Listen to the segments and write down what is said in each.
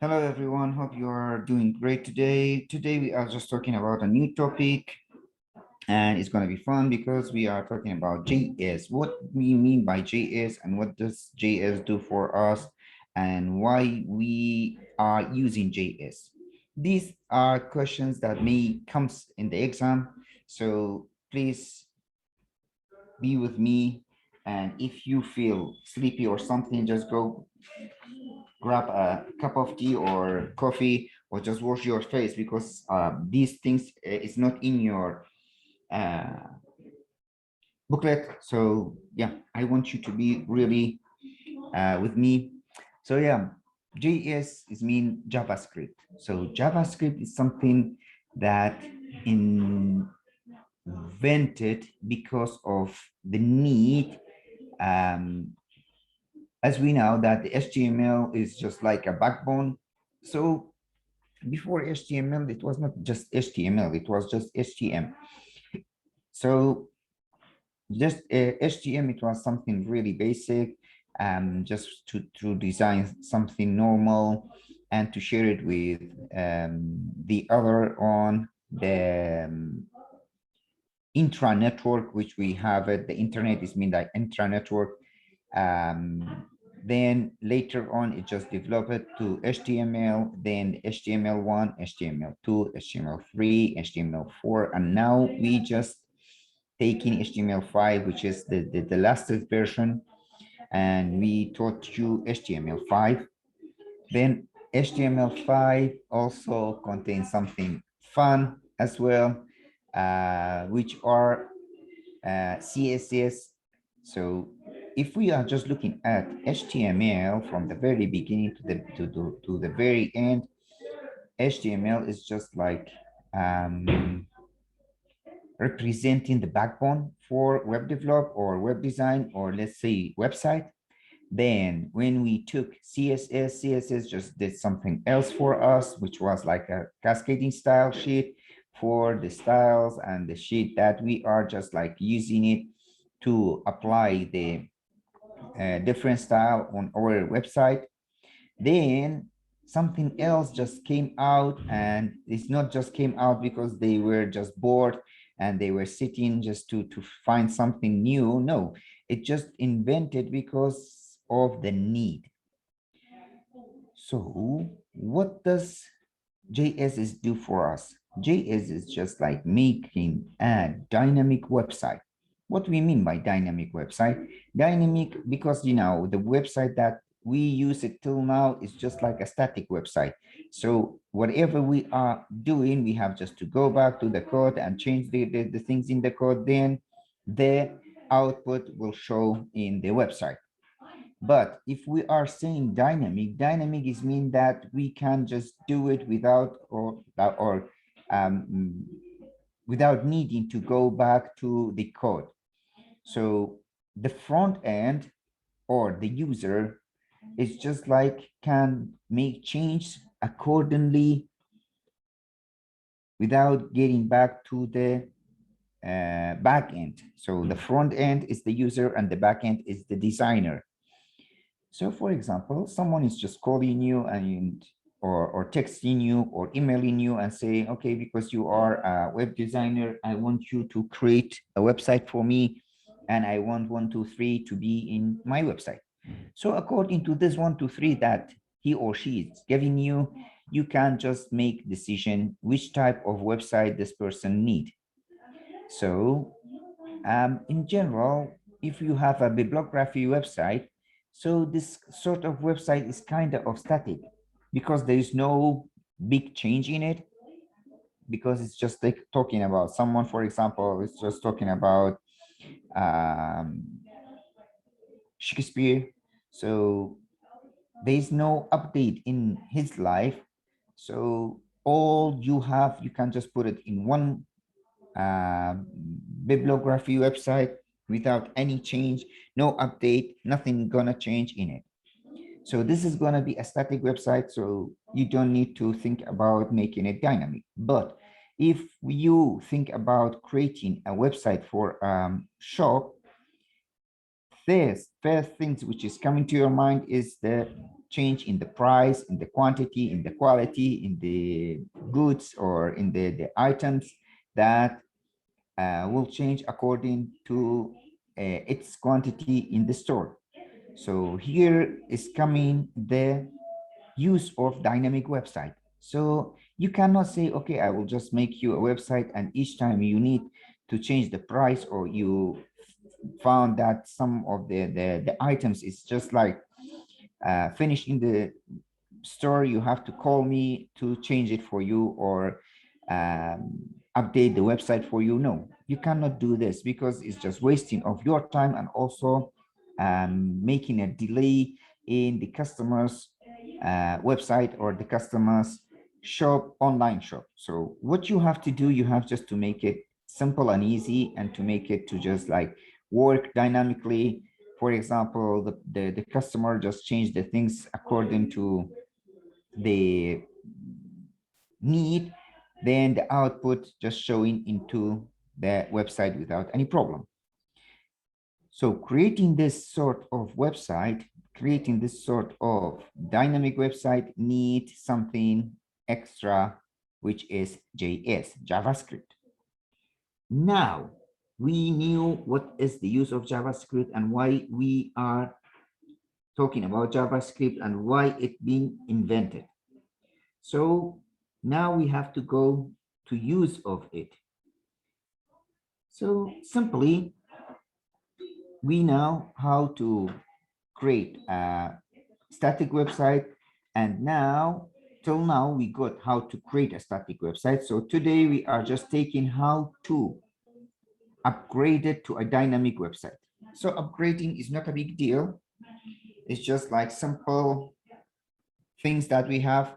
Hello everyone, hope you are doing great today. Today we are just talking about a new topic and it's going to be fun because we are talking about JS. What we mean by JS and what does JS do for us and why we are using JS. These are questions that may comes in the exam, so please be with me, and if you feel sleepy or something, just go grab a cup of tea or coffee or just wash your face because these things is not in your uh, booklet. So yeah, I want you to be really with me. So yeah, JS is mean JavaScript. So JavaScript is something that invented because of the need, um, as we know that the HTML is just like a backbone. So before HTML, it was not just HTML, it was just HTML. So just HTML, it was something really basic, just to design something normal and to share it with the other on the intra network, which we have it. The internet is mean like intra network. Then later on, it just developed to HTML, then HTML1, HTML2, HTML3, HTML4, and now we just taking HTML5, which is the latest version, and we taught you HTML5. Then HTML5 also contains something fun as well, which are CSS. So if we are just looking at HTML from the very beginning to the very end, HTML is just like representing the backbone for web develop or web design, or let's say website. Then when we took CSS just did something else for us, which was like a cascading style sheet for the styles and the sheet that we are just like using it to apply the different style on our website. Then something else just came out, and it's not just came out because they were just bored and they were sitting just to find something new. No, it just invented because of the need. So what does JS is do for us? JS is just like making a dynamic website. What do we mean by dynamic website? Dynamic because, you know, the website that we use it till now is just like a static website. So whatever we are doing, we have just to go back to the code and change the things in the code. Then the output will show in the website. But if we are saying dynamic, dynamic is mean that we can just do it without um, without needing to go back to the code. So the front end or the user is just like can make change accordingly without getting back to the back end. So the front end is the user and the back end is the designer. So for example, someone is just calling you and or texting you or emailing you and saying, okay, because you are a web designer, I want you to create a website for me, and I want 1, 2, 3 to be in my website. So according to this 1, 2, 3 that he or she is giving you, you can just make decision which type of website this person need. So in general, if you have a bibliography website, so this sort of website is kind of static because there is no big change in it, because it's just like talking about someone, for example, it's just talking about um, Shakespeare. So there is no update in his life. So all you have, you can just put it in one uh, bibliography website without any change, no update, nothing gonna change in it. So this is gonna be a static website, so you don't need to think about making it dynamic. But if you think about creating a website for shop, first things which is coming to your mind is the change in the price, in the quantity, in the quality, in the goods, or in the items that will change according to its quantity in the store. So here is coming the use of dynamic website. So you cannot say, okay, I will just make you a website, and each time you need to change the price, or you found that some of the items is just like finished in the store, you have to call me to change it for you, or update the website for you. No, you cannot do this, because it's just wasting of your time, and also making a delay in the customer's website, or the customer's shop, online shop. So what you have to do, you have just to make it simple and easy, and to make it to just like work dynamically. For example, the customer just changed the things according to the need, then the output just showing into the website without any problem. So creating this sort of website, creating this sort of dynamic website needs something extra, which is JS, JavaScript. Now, we knew what is the use of JavaScript and why we are talking about JavaScript and why it being invented. So now we have to go to use of it. So simply, we know how to create a static website, and now till now we got how to create a static website. So today we are just taking how to upgrade it to a dynamic website. So upgrading is not a big deal. It's just like simple things that we have.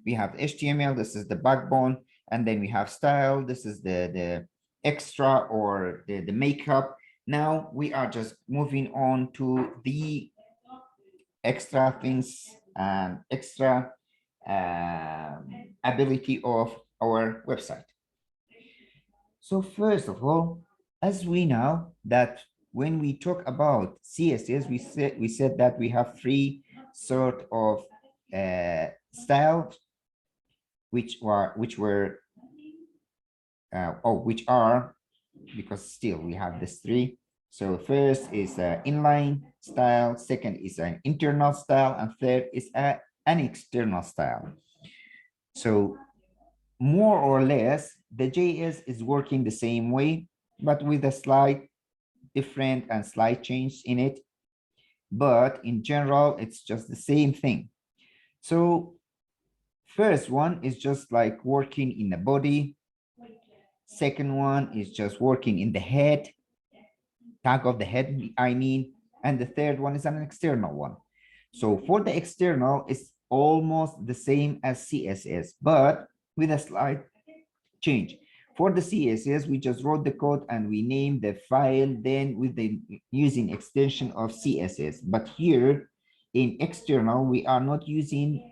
We have HTML, this is the backbone, and then we have style, this is the extra, or the makeup. Now we are just moving on to the extra things and extra ability of our website. So first of all, as we know that when we talk about CSS, we said that we have three sort of styles, which are, because still we have this three. So first is inline style, second is an internal style, and third is an external style. So more or less, the JS is working the same way, but with a slight different and slight change in it. But in general, it's just the same thing. So first one is just like working in the body. Second one is just working in the head, tag of the head, I mean. And the third one is an external one. So for the external, it's almost the same as CSS, but with a slight change. For the CSS, we just wrote the code and we named the file, then with the using extension of CSS. But here in external, we are not using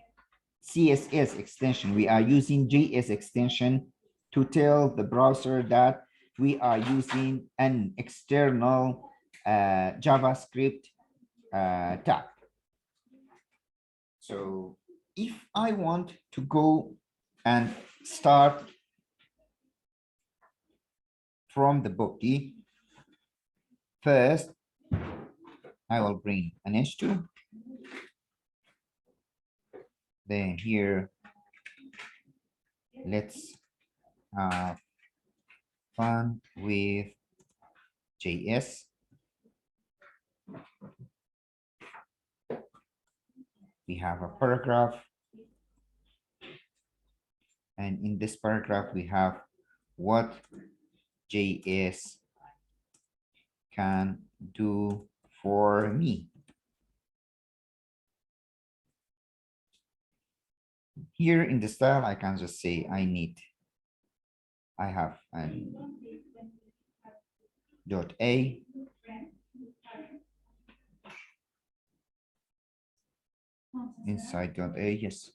CSS extension. We are using JS extension to tell the browser that we are using an external JavaScript tag. So if I want to go and start from the body, first, I will bring an H2. Then here, let's have fun with JS. We have a paragraph. And in this paragraph, we have what JS can do for me. Here in the style, I can just say I have an dot A. Inside dot A, yes.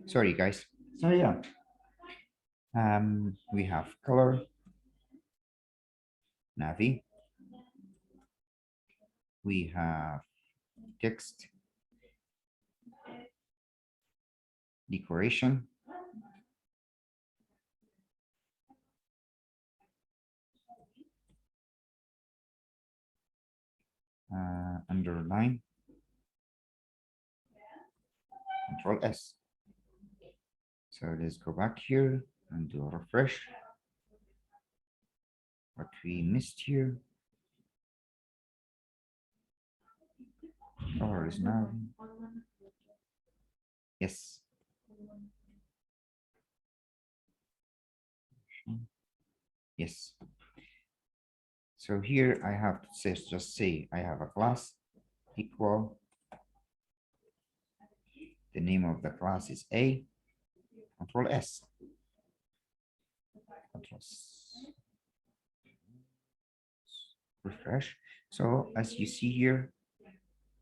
Sorry, guys. So yeah, we have color, navy. We have text, decoration, underline, Control S. So let's go back here and do a refresh. What we missed here. Color is now. Yes. Yes. So here I have to say, just say I have a class equal. The name of the class is A. Control S. Control S. Refresh. So as you see here,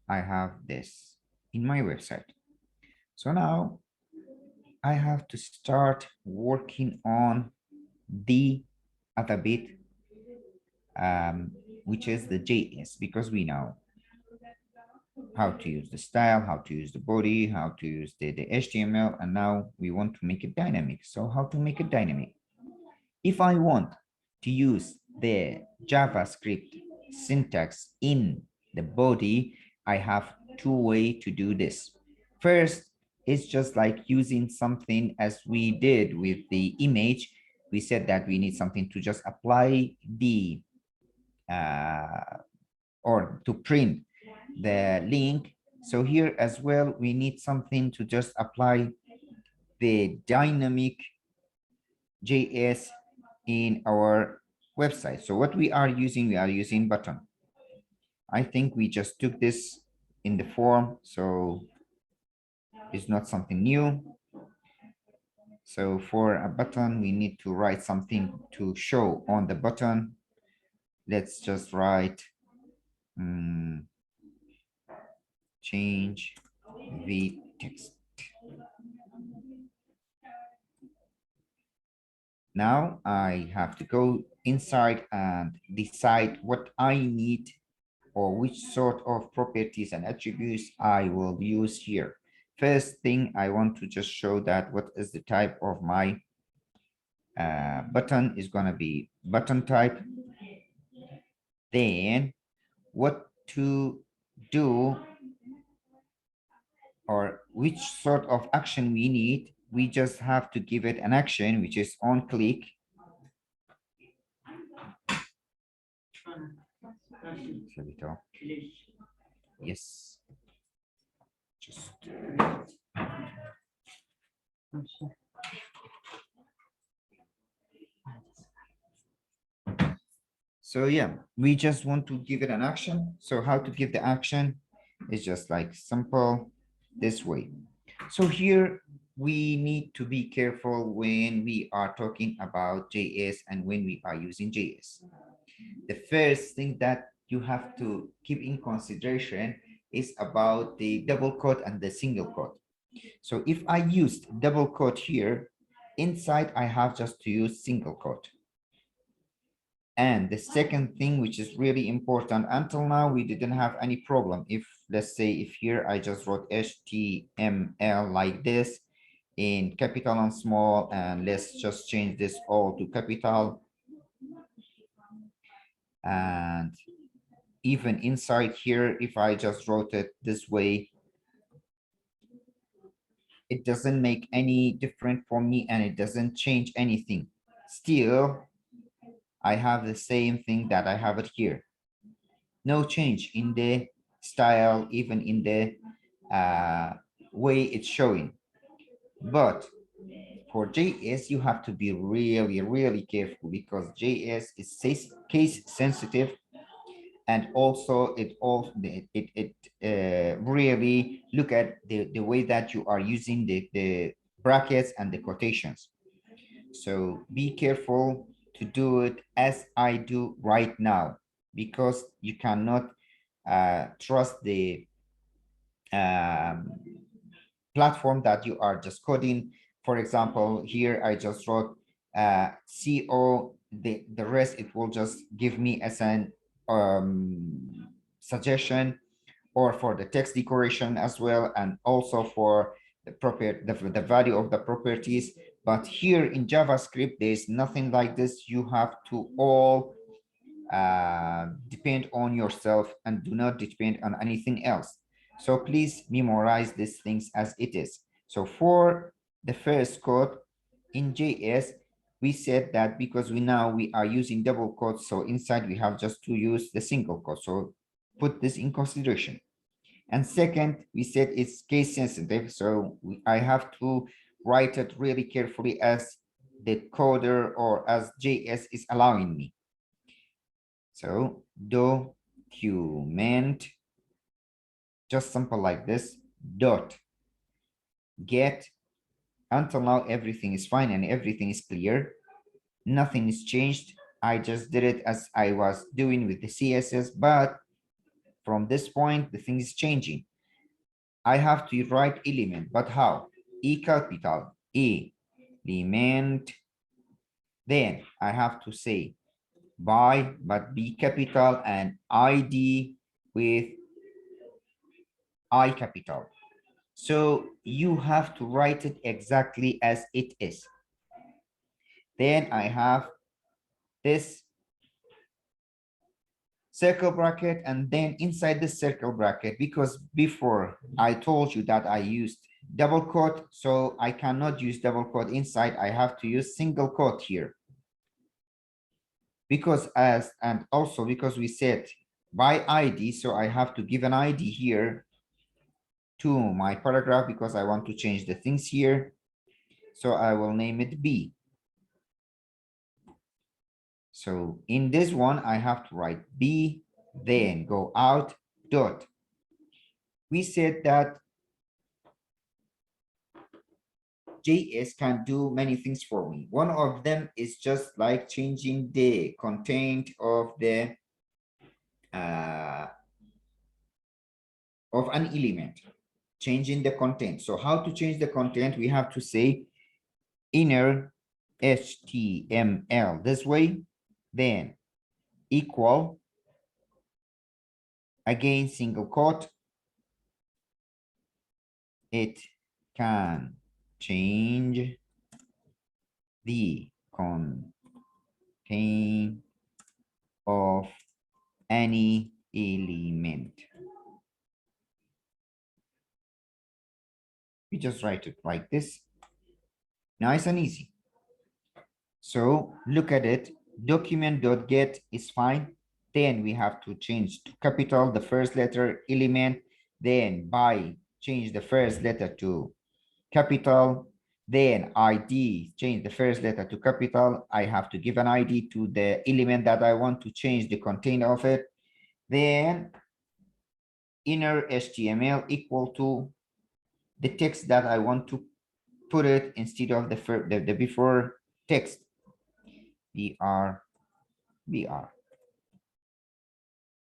I have this in my website. So now I have to start working on the other bit, which is the JS, because we know how to use the style, how to use the body, how to use the HTML, and now we want to make it dynamic. So how to make it dynamic? If I want to use the JavaScript syntax in the body, I have two ways to do this. First, it's just like using something as we did with the image. We said that we need something to just apply the or to print the link. So here as well, we need something to just apply the dynamic JS in our website. So what we are using button. I think we just took this in the form, so it's not something new. So for a button, we need to write something to show on the button. Let's just write change the text. Now I have to go inside and decide what I need or which sort of properties and attributes I will use here. First thing, I want to just show that what is the type of my button is going to be button type. Then what to do or which sort of action we need, we just have to give it an action, which is on click. Yes. Just. So yeah, we just want to give it an action. So how to give the action is just like simple this way. So here we need to be careful when we are talking about JS and when we are using JS. The first thing that you have to keep in consideration is about the double quote and the single quote. So if I used double quote here, inside I have just to use single quote. And the second thing, which is really important, until now, we didn't have any problem. If let's say, if here I just wrote HTML like this in capital and small, and let's just change this all to capital. And even inside here, if I just wrote it this way, it doesn't make any difference for me and it doesn't change anything. Still, I have the same thing that I have it here. No change in the style, even in the way it's showing. But for JS, you have to be really, really careful because JS is case sensitive, and also it really look at the way that you are using the brackets and the quotations. So be careful to do it as I do right now, because you cannot trust the platform that you are just coding. For example, here I just wrote CO, the rest it will just give me as an suggestion, or for the text decoration as well, and also for the value of the properties. But here in JavaScript, there's nothing like this. You have to all depend on yourself and do not depend on anything else. So please memorize these things as it is. So for the first code in JS, we said that because we are using double quotes, so inside we have just to use the single quote. So put this in consideration. And second, we said it's case sensitive, so I have to write it really carefully as the coder or as JS is allowing me. So document, just simple like this, dot get. Until now, everything is fine and everything is clear. Nothing is changed. I just did it as I was doing with the CSS, but from this point, the thing is changing. I have to write element, but how? E capital, E, element. Then I have to say by, but B capital, and ID with I capital. So you have to write it exactly as it is. Then I have this circle bracket, and then inside the circle bracket, because before I told you that I used double quote, so I cannot use double quote inside. I have to use single quote here. Because and also because we said by ID, so I have to give an ID here to my paragraph because I want to change the things here. So I will name it B. So in this one, I have to write B, then go out dot. We said that JS can do many things for me. One of them is just like changing the content of the of an element, changing the content. So how to change the content? We have to say inner HTML this way, then equal, again single quote, it can change the content of any element. We just write it like this. Nice and easy. So look at it. Document.get is fine. Then we have to change to capital the first letter element. Then by change the first letter to capital. Then ID, change the first letter to capital. I have to give an ID to the element that I want to change the content of it. Then inner HTML equal to the text that I want to put it instead of the before text. BR.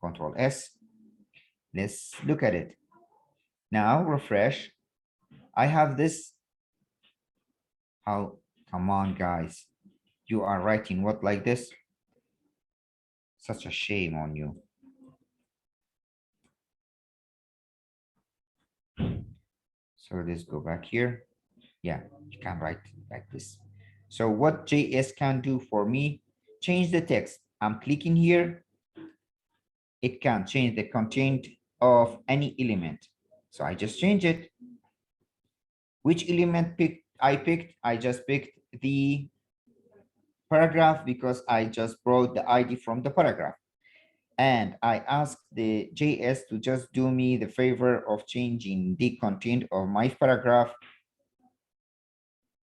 Control S. Let's look at it. Now refresh. I have this. How? Come on, guys. You are writing what like this? Such a shame on you. So let's go back here. Yeah, you can write like this. So what JS can do for me, change the text. I'm clicking here. It can change the content of any element. So I just change it. Which element I picked? I just picked the paragraph because I just brought the ID from the paragraph. And I asked the JS to just do me the favor of changing the content of my paragraph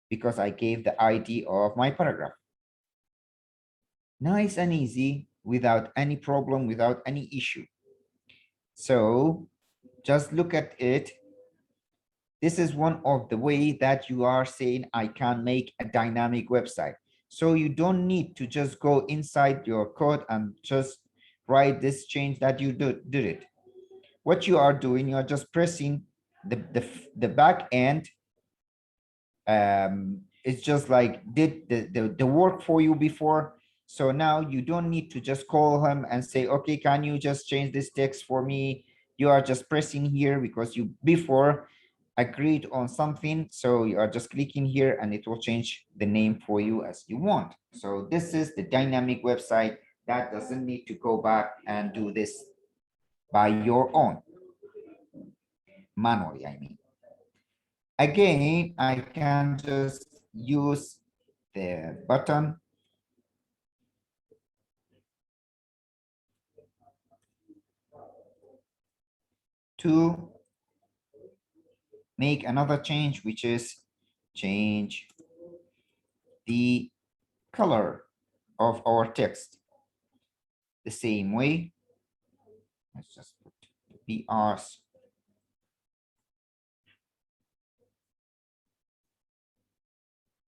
because I gave the ID of my paragraph. Nice and easy, without any problem, without any issue. So just look at it. This is one of the way that you are saying I can make a dynamic website. So you don't need to just go inside your code and just write this change that you did it. What you are doing, you are just pressing the back end it's just like did the work for you before. So now you don't need to just call him and say, okay, can you just change this text for me? You are just pressing here because you before agreed on something. So you are just clicking here and it will change the name for you as you want. So this is the dynamic website that doesn't need to go back and do this by your own, manually, I mean. Again, I can just use the button to make another change, which is change the color of our text. The same way, let's just put BRs.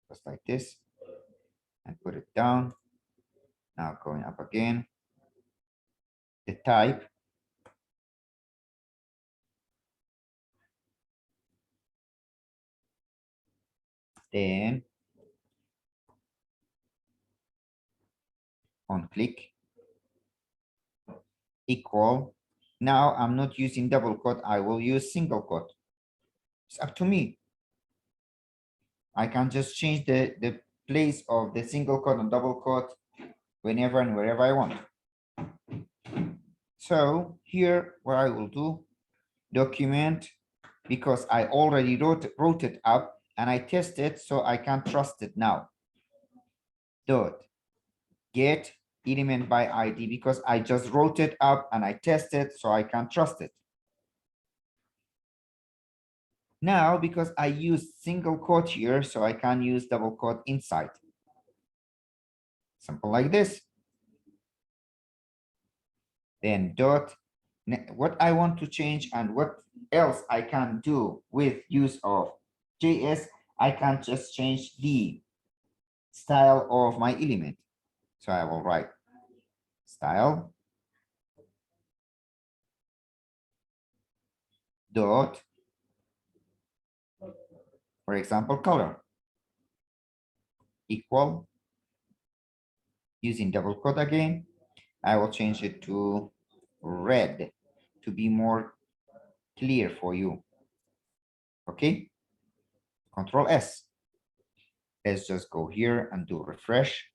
Just like this, and put it down. Now going up again. The type. Then on click equal. Now I'm not using double quote, I will use single quote. It's up to me. I can just change the place of the single quote and double quote whenever and wherever I want. So here what I will do, document, because I already wrote it up and I test it, so I can trust it now. Dot get element by ID, because I just wrote it up and I tested, so I can trust it. Now, because I use single quote here, so I can use double quote inside. Simple like this. Then dot, what I want to change and what else I can do with use of JS, I can just change the style of my element. So I will write style dot, for example, color equal, using double quote again, I will change it to red to be more clear for you. Okay, Control S. Let's just go here and do refresh.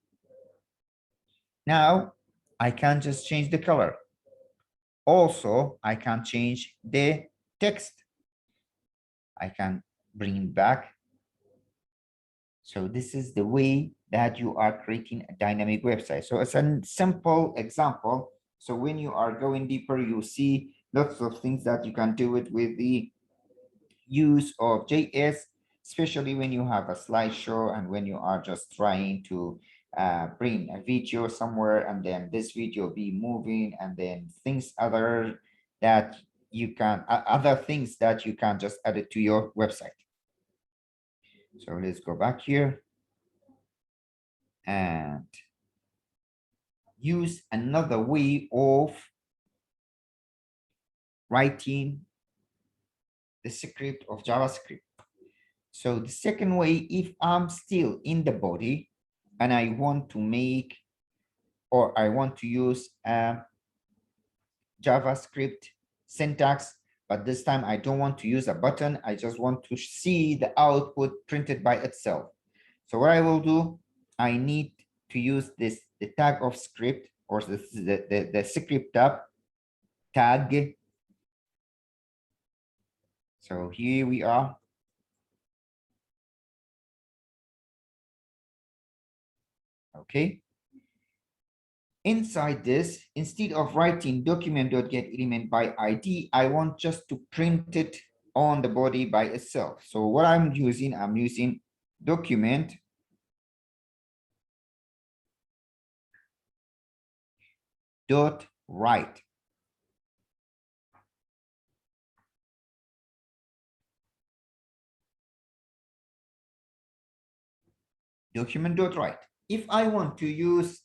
Now I can just change the color. Also, I can change the text. I can bring back. So this is the way that you are creating a dynamic website. So it's a simple example. So when you are going deeper, you see lots of things that you can do it with the use of JS, especially when you have a slideshow and when you are just trying to bring a video somewhere and then this video be moving and then things other that you can, other things that you can just add it to your website. So let's go back here and use another way of writing the script of JavaScript. So the second way, if I'm still in the body and I want to make, or I want to use a JavaScript syntax, but this time I don't want to use a button. I just want to see the output printed by itself. So what I will do, I need to use this, the tag of script, or the script tag. So here we are. Okay. Inside this, instead of writing document.getElement by ID, I want just to print it on the body by itself. So what I'm using document dot write. Document.write. If I want to use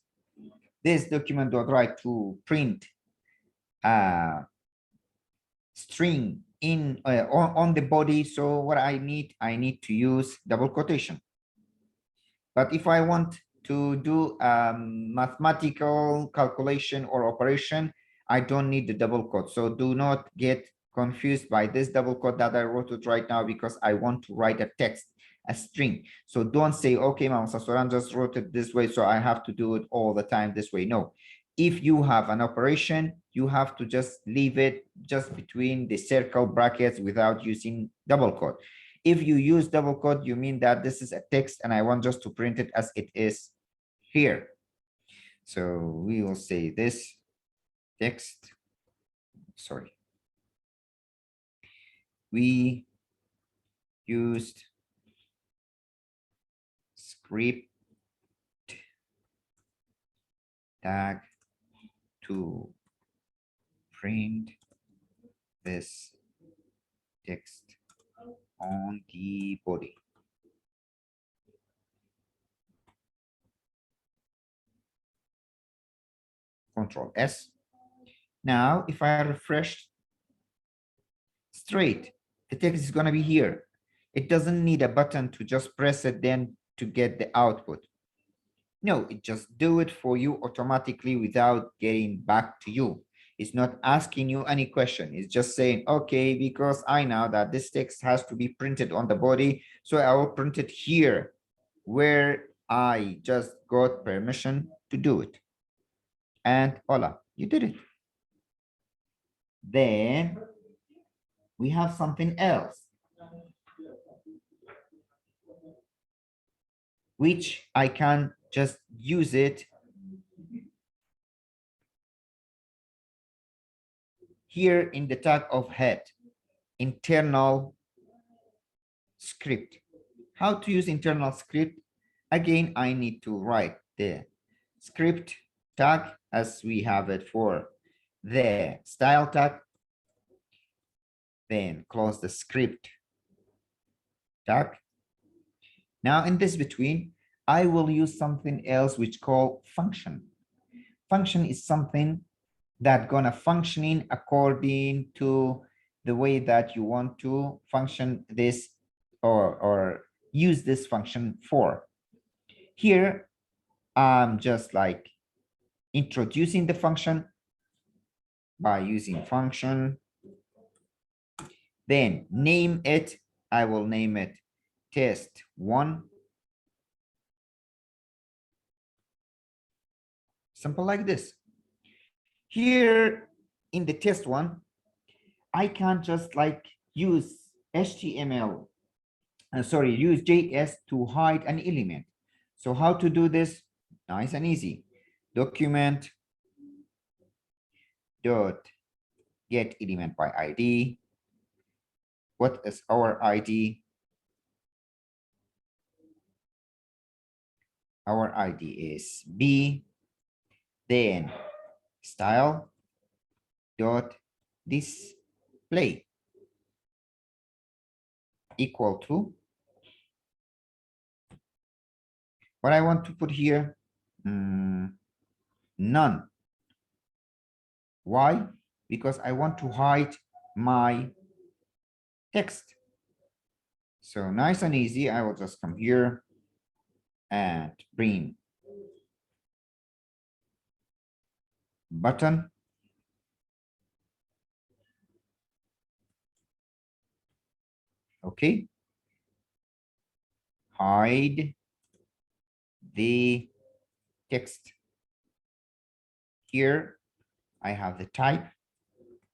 this document.write to print a string in on the body. So what I need to use double quotation. But if I want to do mathematical calculation or operation, I don't need the double quote. So do not get confused by this double quote that I wrote it right now, because I want to write a text, a string. So don't say, okay, Mama Sasoran just wrote it this way, so I have to do it all the time this way. No, if you have an operation, you have to just leave it just between the circle brackets without using double quote. If you use double quote, you mean that this is a text and I want just to print it as it is here. So we will say this text, sorry. We used script tag to print this text on the body. Control S. Now, if I refresh straight, the text is going to be here. It doesn't need a button to just press it then to get the output. No, it just do it for you automatically without getting back to you. It's not asking you any question. It's just saying, okay, because I know that this text has to be printed on the body, so I will print it here where I just got permission to do it. And voila, you did it. Then we have something else, which I can just use it here in the tag of head, internal script. How to use internal script? Again, I need to write the script tag as we have it for the style tag. Then close the script tag. Now in this between, I will use something else which called function. Function is something that gonna functioning according to the way that you want to function this or use this function for. Here, I'm just like introducing the function by using function. Then name it. I will name it test1. Simple like this. Here in the test one, I can just like use HTML, use JS to hide an element. So how to do this? Nice and easy. Document dot get element by ID. What is our ID? Our ID is B. Then style dot display equal to what I want to put here, none. Why? Because I want to hide my text. So nice and easy, I will just come here and bring button. Okay. Hide the text. Here I have the type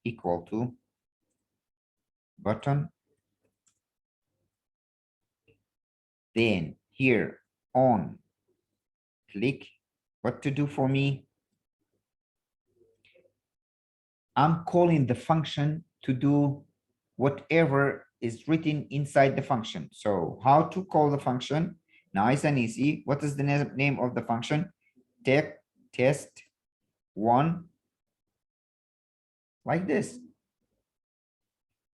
equal to button. Then here on click, what to do for me? I'm calling the function to do whatever is written inside the function. So how to call the function? Nice and easy. What is the name of the function? Test1, like this.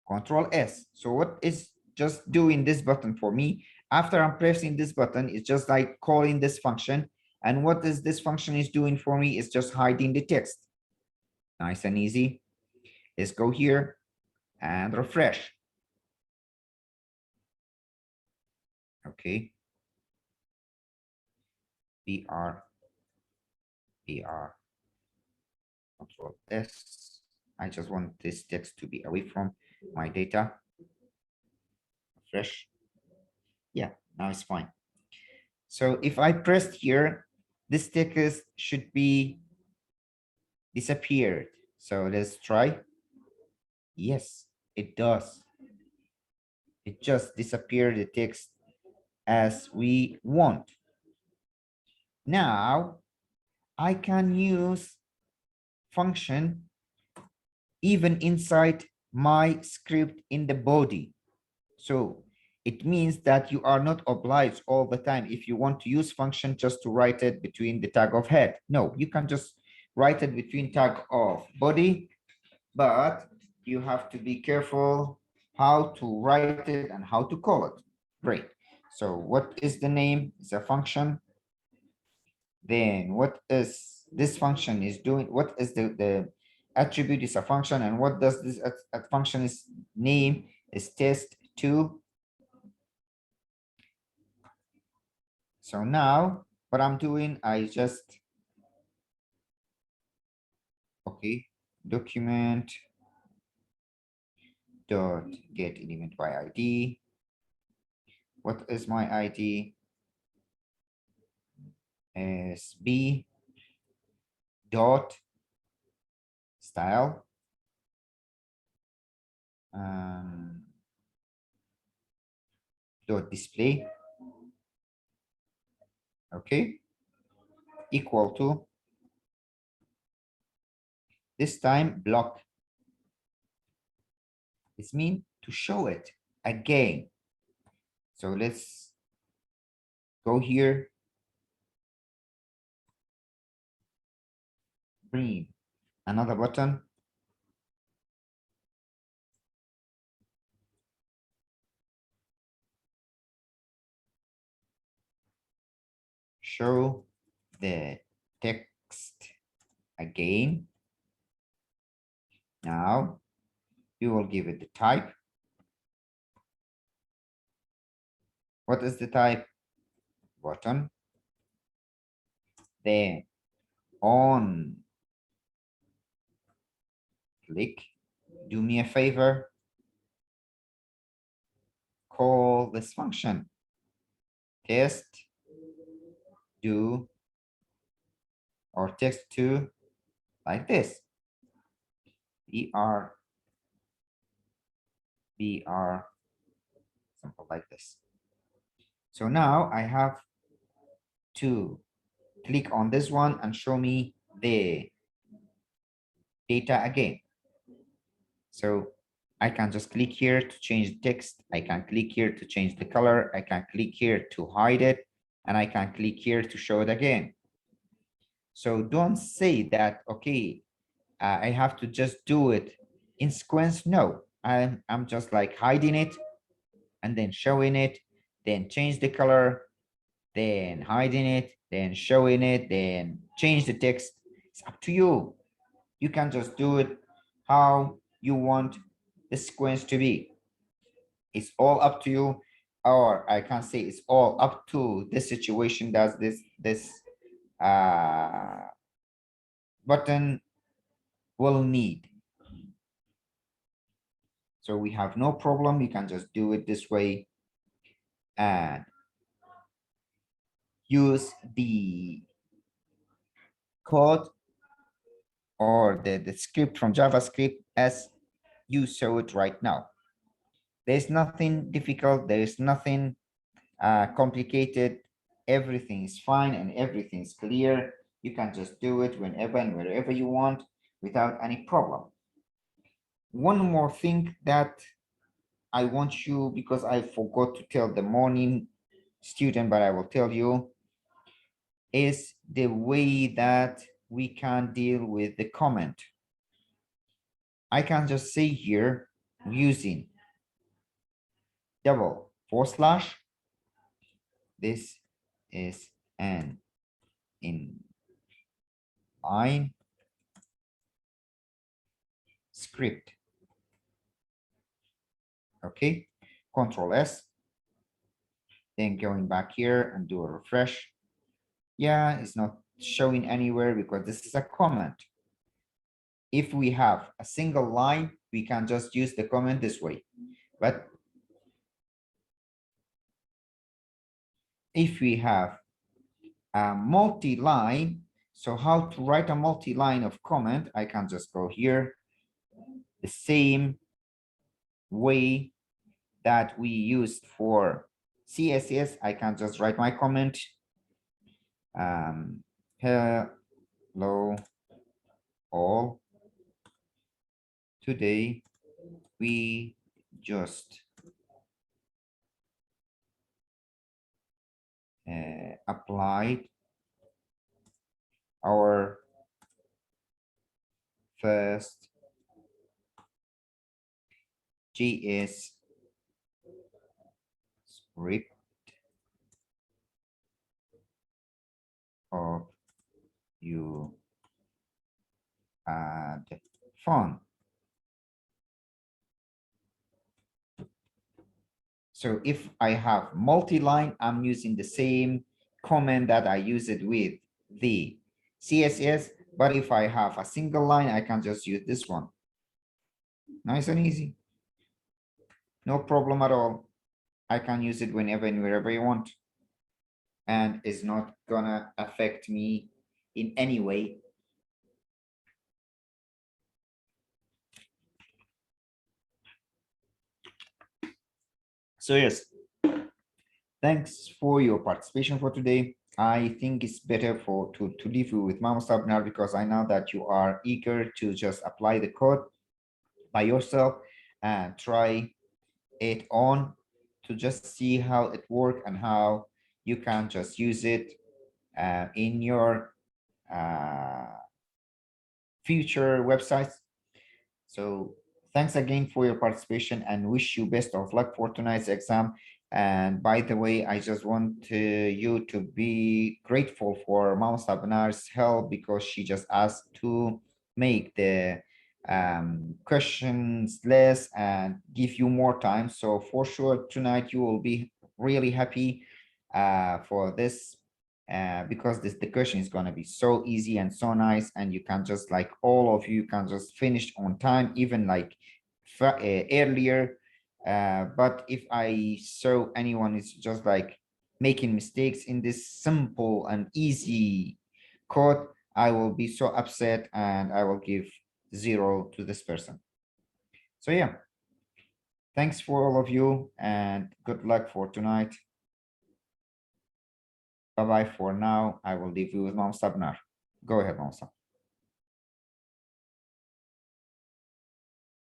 Control S. So what is just doing this button for me? After I'm pressing this button, it's just like calling this function. And what is this function is doing for me is just hiding the text. Nice and easy. Let's go here and refresh. Okay. BR, Control S. I just want this text to be away from my data. Refresh. Yeah, now it's fine. So if I pressed here, this text should be disappeared. So let's try. Yes, it does. It just disappeared the text as we want. Now I can use function even inside my script in the body. So it means that you are not obliged all the time if you want to use function just to write it between the tag of head. No, you can just write it between tag of body, but you have to be careful how to write it and how to call it. Great. So what is the name? It's a function. Then what is this function is doing? What is the attribute is a function, and what does this function is name is test2. So now what I'm doing, I just, okay, document dot get element by ID. What is my ID? Is B dot style. Dot display. Okay, equal to this time block. It's mean to show it again. So let's go here, bring another button. Show the text again. Now you will give it the type. What is the type? Button. Then on click, do me a favor, call this function test do or text2 like this. BR, something like this. So now I have to click on this one and show me the data again. So I can just click here to change the text. I can click here to change the color. I can click here to hide it. And I can click here to show it again. So don't say that, okay, I have to just do it in sequence. No, I'm just like hiding it and then showing it, then change the color, then hiding it, then showing it, then change the text. It's up to you. You can just do it how you want the sequence to be. It's all up to you, or I can say it's all up to the situation that this button will need. So we have no problem. You can just do it this way and use the code or the script from JavaScript as you saw it right now. There's nothing difficult. There's nothing complicated. Everything is fine and everything's clear. You can just do it whenever and wherever you want without any problem. One more thing that I want you, because I forgot to tell the morning student, but I will tell you, is the way that we can deal with the comment. I can just say here using // this is an inline script. Okay, Control S, then going back here and do a refresh. Yeah, it's not showing anywhere because this is a comment. If we have a single line, we can just use the comment this way. But if we have a multi-line, so how to write a multi-line of comment, I can just go here, the same way that we used for CSS, I can just write my comment. Hello all. Today we just applied our first JS script of you add font. So if I have multi-line, I'm using the same comment that I use it with the CSS. But if I have a single line, I can just use this one. Nice and easy. No problem at all. I can use it whenever and wherever I want. And it's not gonna affect me in any way. So yes, thanks for your participation for today. I think it's better to leave you with Mama Sabnar because I know that you are eager to just apply the code by yourself and try it on to just see how it works and how you can just use it in your future websites. So thanks again for your participation and wish you best of luck for tonight's exam. And by the way, I just want you to be grateful for Mama Sabnar's help because she just asked to make the questions less and give you more time. So for sure tonight you will be really happy for this because the question is going to be so easy and so nice, and you can just like all of you can just finish on time, even like earlier. But if I saw anyone is just like making mistakes in this simple and easy code, I will be so upset and I will give 0 to this person. So yeah, thanks for all of you and good luck for tonight. Bye-bye for now. I will leave you with Mom Sabnar. Go ahead, Mom Sabnar.